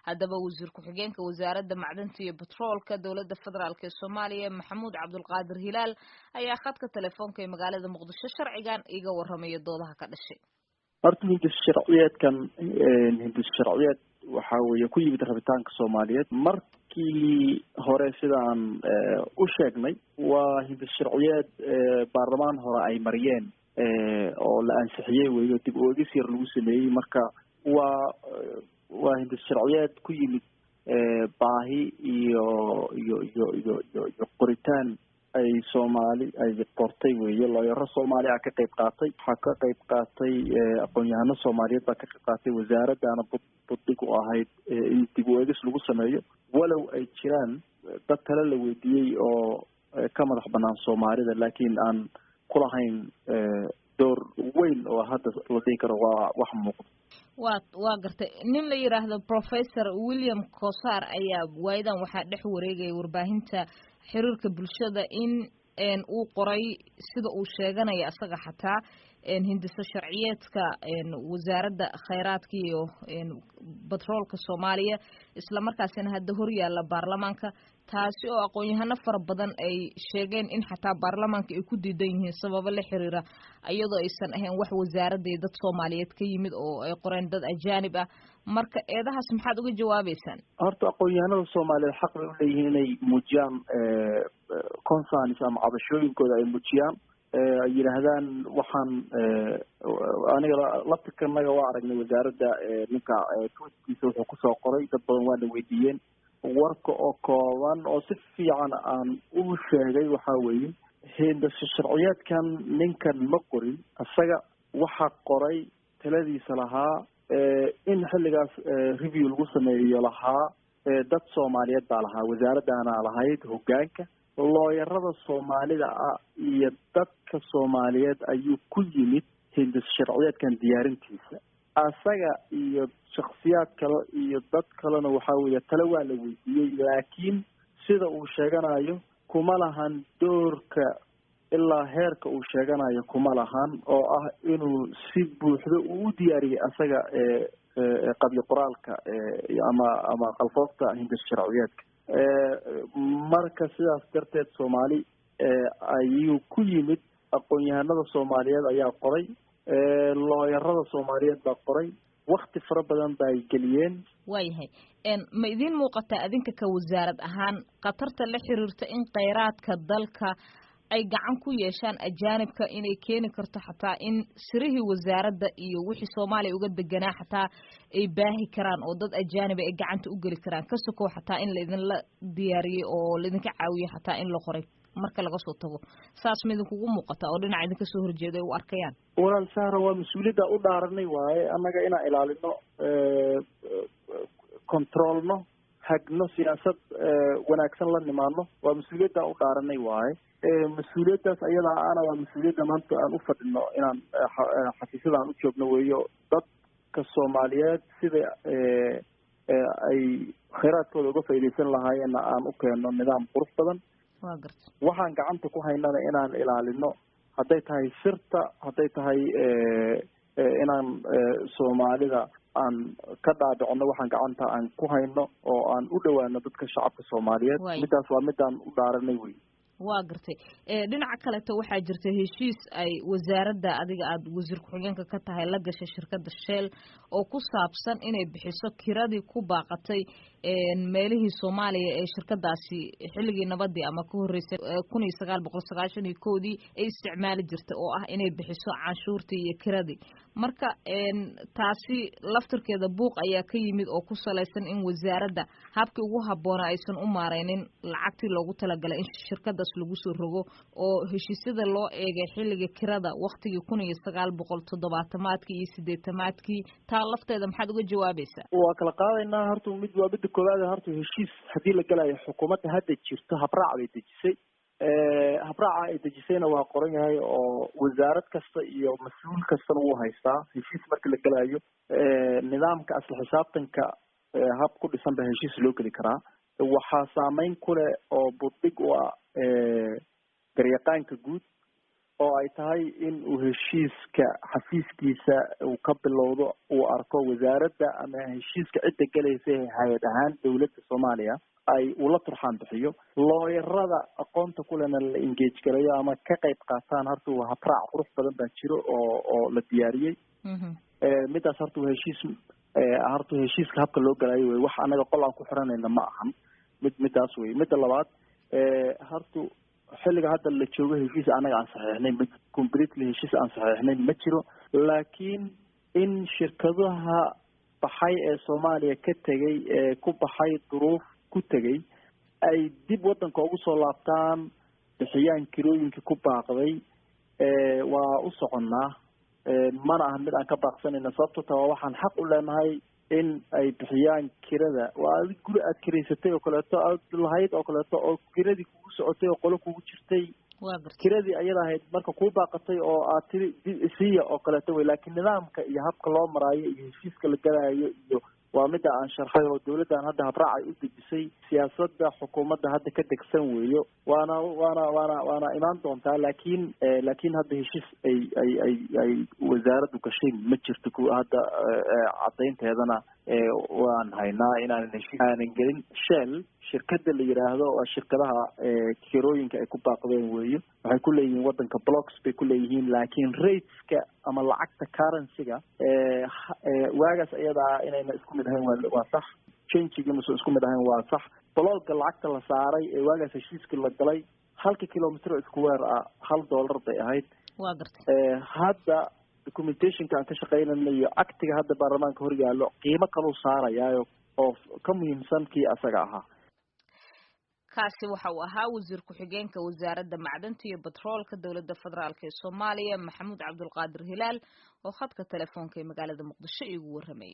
haddaba wasiir ku-xigeenka wasaaradda macdanta iyo batroolka dowladda federaalk ee soomaaliya maxamuud cabdulqaadir hilaal ayaa khadka telefoonka ee magaalada muqdisho sharcigan iga warramaya doodaha ka dhashay. horta hindis sharciyeedkan waxa weeye ku yimid rabitaanka Soomaaliyeed markii hore sidaan u sheegnay waa hindis sharciyeed baarlamaan hore ay mariyeen oo la ansixiyay weeyo dib u eegis yar lagu sameeyay marka waa hindis sharciyeed ku yimid baahi iyo qoritaan ay Soomaali ay qortay weeyo looyaro Soomaali ah ka qayb qaatay waxa ka qayb qaatay aqoon-yahano Soomaaliyeed baa ka qayb qaatay wasaaradana buddig u ahayd in dib u eegis lagu sameeyo walow ay jiraan dad kale la weydiiyay oo ka madax banaan Soomaalida laakiin aan ku lahayn door weyn oo hadda la dhihi karo waa wax muuqda. waa gartay nin la yiraahdo Professor William Kosar ayaa waydan waxaa dhex wareegay warbaahinta xiriirka bulshada in uu qoray sida uu sheeganayo asaga xataa hindisa sharciyeedka wasaaradda khayraadka iyo batroolka Soomaaliya isla markaasina hadda hor yaalla baarlamaanka taasi oo aqoon-yahano fara badan ay sheegeen in xataa baarlamaanka ay ku diidan yihiin sababo la xiriira iyadoo aysan ahayn wax wasaaradda iyo dad Soomaaliyeed ka yimid oo ay qoreen dad ajaanib ah marka eedahaas maxaad uga jawaabaysaan? horta aqoon-yahanada Soomaaliyeed xaq u leeyihiin inay muujiyaan concerns ama cabashooyinkooda ay muujiyaan ay yiraahdaan waxaan aniga labtikanaga waa aragnay wasaaradda ninka tweetkiisa wuxuu ku soo qoray dad badan waa la weydiiyeen warka oo kooban oo si fiican aan u sheegay waxa weeye hindis sharciyeedkan ninkan ma qorin asaga waxa qoray taladiisa lahaa in xilligaas review lagu sameeyo lahaa dad Soomaaliyeed baa lahaa wasaaradana lahayd hoggaanka looyarada Soomaalida iyo dadka Soomaaliyeed ayuu ku yimid hindis sharciyeedkan diyaarintiisa asaga iyo shakhsiyaad kale iyo dad kalena waxa weeye tala waa la weydiiyay laakiin sida uu sheeganayo kuma lahan doorka ilaa heerka uu sheeganayo kuma lahan oo ah inuu si buuxda u diyaariyay asaga qabyo qoraalka ama qalfoofta hindis sharciyeedka marka sidaas darteed Soomaali ayuu ku yimid aqoon-yahanada Soomaaliyeed ayaa qoray looyarada Soomaaliyeed baa qoray waqti fara badan bay geliyeen waayahay ma idin muuqata adinka ka wasaarad ahaan qatarta la xiriirta in kheyraadka dalka ay gacan ku yeeshaan ajaanibka inay keeni karto xataa in sirihii wasaaradda iyo wixii Soomaaliya uga deganaa xataa ay baahi karaan oo dad ajaanib ay gacanta u gali karaan ka soo xataa in la idin la diyaariyay oo la idinka caawiyo xataa in la qoray marka laga soo tago saas mid kugu muuqata oo dhinaca idinka soo horjeedo ay u arkayaan walaal Sahra waa mas'uuliyadda u dhaaranay waaye annaga inaan ilaalino controlno hagno siyaasad wanaagsan la nimaano waa mas'uuliyadda u dhaaranay waaye mas'uuliyaddaas ayada ana waa mas'uuliyadda maanta aan u fadhino inaan xafiisyada aan u joogno weeyo dadka Soomaaliyeed sida ay kheyraadkooda uga faa'iideysan lahaayeen aan u keeno nidaam qurux badan waxaan gacanta ku haynana inaan ilaalino hadday tahay sirta hadday tahay inaan Soomaalida aan ka dhaadhicno waxaan gacanta aan ku hayno oo aan u dhawaano dadka shacabka Soomaaliyeed midaas waa midaan u dhaaranay wey waa gartay dhinaca kale waxaa jirta heshiis ay wasaaradda adiga aad wasiir ku-xigeenka ka tahay la gashay shirkadda Shell oo ku saabsan inay bixiso kiradii ku baaqatay meelihii Soomaaliya ee shirkadaasi xilligii nabadii ama ka horeysay 1991 ay isticmaali jirtay oo ah inay bixiso canshuurtii iyo kiradii marka taasi laftirkeeda buuq ayaa ka yimid oo ku salaysan in wasaaradda habkii ugu habboona aysan u maareynin lacagtii loogu talagalay in shirkadaas lagu soo rogo oo heshiisyada loo eegay xilliga kirada waqtigii 1970maadkii iyo 80maadkii taa lafteeda maxaad uga jawaabaysaa? waa kala qaadaynaa horta mid waa mid koowaad horta heshiis hadii la galayo xukuumadda hadda jirto habraac bay dejisay habraaca ay dejisayna waa qoran yahay oo wasaarad kasta iyo mas'uul kasta uu haystaa heshiis marka la galayo nidaamka asal xisaabtanka hab ku dhisan ba heshiis loo geli karaa waxaa saameyn ku leh oo buddig u ah garyaqaanka guud oo ay tahay in uu heshiiska xafiiskiisa uu ka bilowdo uu arko wasaaradda ama heshiiska cidda gelaysa hay-ad ahaan dawladda Soomaaliya ay ula turxaan bixiyo looyarada aqoonta kulena la engage garayo ama ka qayb qaataan horta waa habraac qurux badan baa jiro oo la diyaariyey midaas horta waa heshiiska habka loo galayo wey wax anaga qol aan ku xiranayna ma ahan midaas wey midda labaad horta xilliga hadda la joogo heshiis anaga aan saxiixnayn ma completely heshiis aan saxiixnayn ma jiro laakiin in shirkadaha baxay ee Soomaaliya ka tegay ee ku baxay duruuf ku tegay ay dib wadanka ugu soo laabtaan bixiyaan kirooyinka ku baaqday waa u soconnaa mana aha mid aan ka baaqsanayna sababtoo taa waxaan xaq u leenahay in ay bixiyaan kirada waa guri aad kireysatay oo kaleeto aad lahayd oo kaleeto oo kiradii kugu socotay oo qolo kugu jirtay kiradii ayada ahayd marka kuu baaqatay oo aad tiri siiya oo kaleeto wey laakiin nidaamka iyo habka loo maraayo iyo heshiiska la galayo iyo waa mida aan sharxay oo dawladdan hadda habraac ay u dejisay siyaasadda xukuumadda hadda ka degsan weeyo waana imaan doontaa laakiin hadda heshiis ay wasaaraddu gashay ma jirto hadda caddaynteedana waan haynaa inaanan heshiis aanan gelin Shell shirkadda la yiraahdo waa shirkadaha kirooyinka ay ku baaqdeen weeyo waxay ku leeyihiin wadanka blocks bay ku leeyihiin laakiin rateska ama lacagta currency-ga waagaas ayada inayna isku mid ahayn waa sax change-ga musu isku mid ahayn waa sax blogga lacagta la saaray ee waagaas heshiiska la galay halka kilometer square $1 bay ahayd waa gartay hadda documentationka aan ka shaqeynayno iyo actiga hadda baarlamaanka hor yaallo qiimo kaluu saarayaayo oo ka muhiimsan kii asaga ahaa kaasi waxa uu ahaa wasiir ku-xigeenka wasaaradda macdanta iyo batroolka dowladda federaalka ee Soomaaliya Maxamuud Cabdulqaadir Hilaal oo khadka telefoonka ee magaalada Muqdisho igu warramay